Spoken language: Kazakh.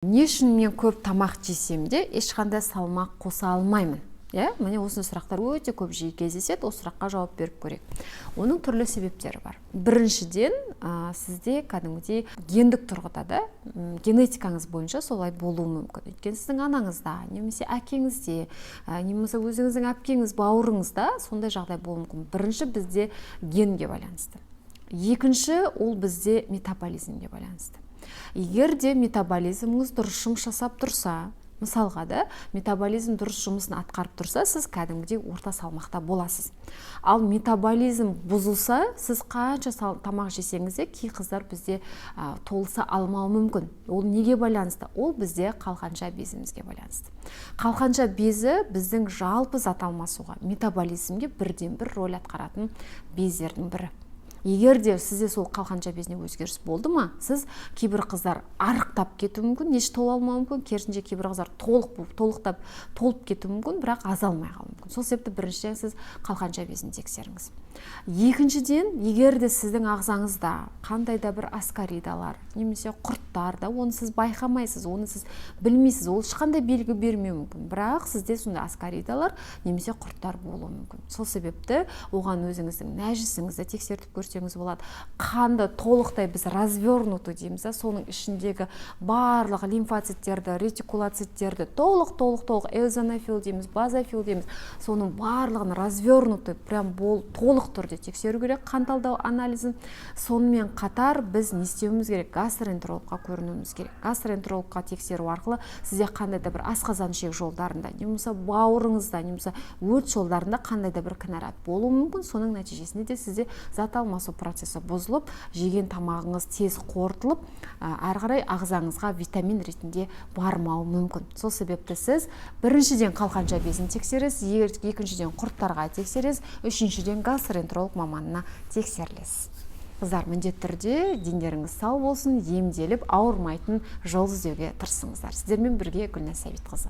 Не үшін мен көп тамақ жесем де ешқандай салмақ қоса алмаймын? Міне осы сұрақтар өте көп жиі кездеседі. Осы сұраққа жауап беріп көрейік. Оның түрлі себептері бар. Біріншіден, сізде кәдімгідей гендік тұрғыда да генетикаңыз бойынша солай болуы мүмкін. Өйткені сіздің анаңызда, немесе әкеңізде, немесе өзіңіздің әпкеңіз, бауырыңызда сондай жағдай болуы мүмкін. Бірінші бізде генге байланысты. Екінші, ол бізде метаболизмге байланысты. Егер де метаболизміңіз дұрыс жұмыс жасап тұрса, мысалға да метаболизм дұрыс жұмысын атқарып тұрса, сіз кәдімгідей орта салмақта боласыз. Ал метаболизм бұзылса, сіз қанша тамақ жесеңіз де, кей қыздар бізде толыса алмауы мүмкін. Ол неге байланысты? Ол бізде қалқанша безімізге байланысты. Қалқанша безі біздің жалпы зат алмасуға, метаболизмге бірден бір рөл атқаратын бездердің бірі. Егер де сізде сол қалқанша безіне өзгеріс болды ма, сіз кейбір қыздар арықтап кетуі мүмкін, еш тола алмауы мүмкін, керісінше кейбір қыздар толып кетуі мүмкін, бірақ азалмай қалуы мүмкін. Сол себепті біріншіден сіз қалқанша безін тексеріңіз. Екіншіден, егер де сіздің ағзаңызда қандай да бір аскаридалар, немесе құрттар да, оны сіз байқамайсыз, оны сіз білмейсіз, ол ешқандай белгі бермеуі мүмкін, бірақ сізде сондай аскаридалар немесе құрттар болуы мүмкін. Сол себепті оған өзіңіздің нәжісіңізді тексертіп көрсеңіз болады. Қанды толықтай біз развернуты дейміз, соның ішіндегі барлық лимфоциттерді, ретикулоциттерді толық эозинофил дейміз, базофил дейміз, соның барлығын развернуты прям толық түрде тексеру керек, қан талдау анализін. Сонымен қатар біз не істеуіміз керек? Гастроэнтерологқа көрінуіміз керек. Гастроэнтерологқа тексеру арқылы сізде қандай да бір асқазан ішек жолдарында, немесе бауырыңызда, немесе өт жолдарында қандай да бір кінәрат болуы мүмкін. Соның нәтижесінде де сізде зат алмасу процесі бұзылып, жеген тамағыңыз тез қорытылып, әрі қарай ағзаңызға витамин ретінде бармауы мүмкін. Сол себепті сіз біріншіден қалқанша безін тексересіз, екіншіден құрттарға тексересіз, үшіншіден гастроэнтеролог маманына тексерілесіз. Қыздар, міндетті түрде дендеріңіз сау болсын, емделіп ауырмайтын жол іздеуге тырысыңыздар. Сіздермен бірге Гүлназ Сәбитқызы.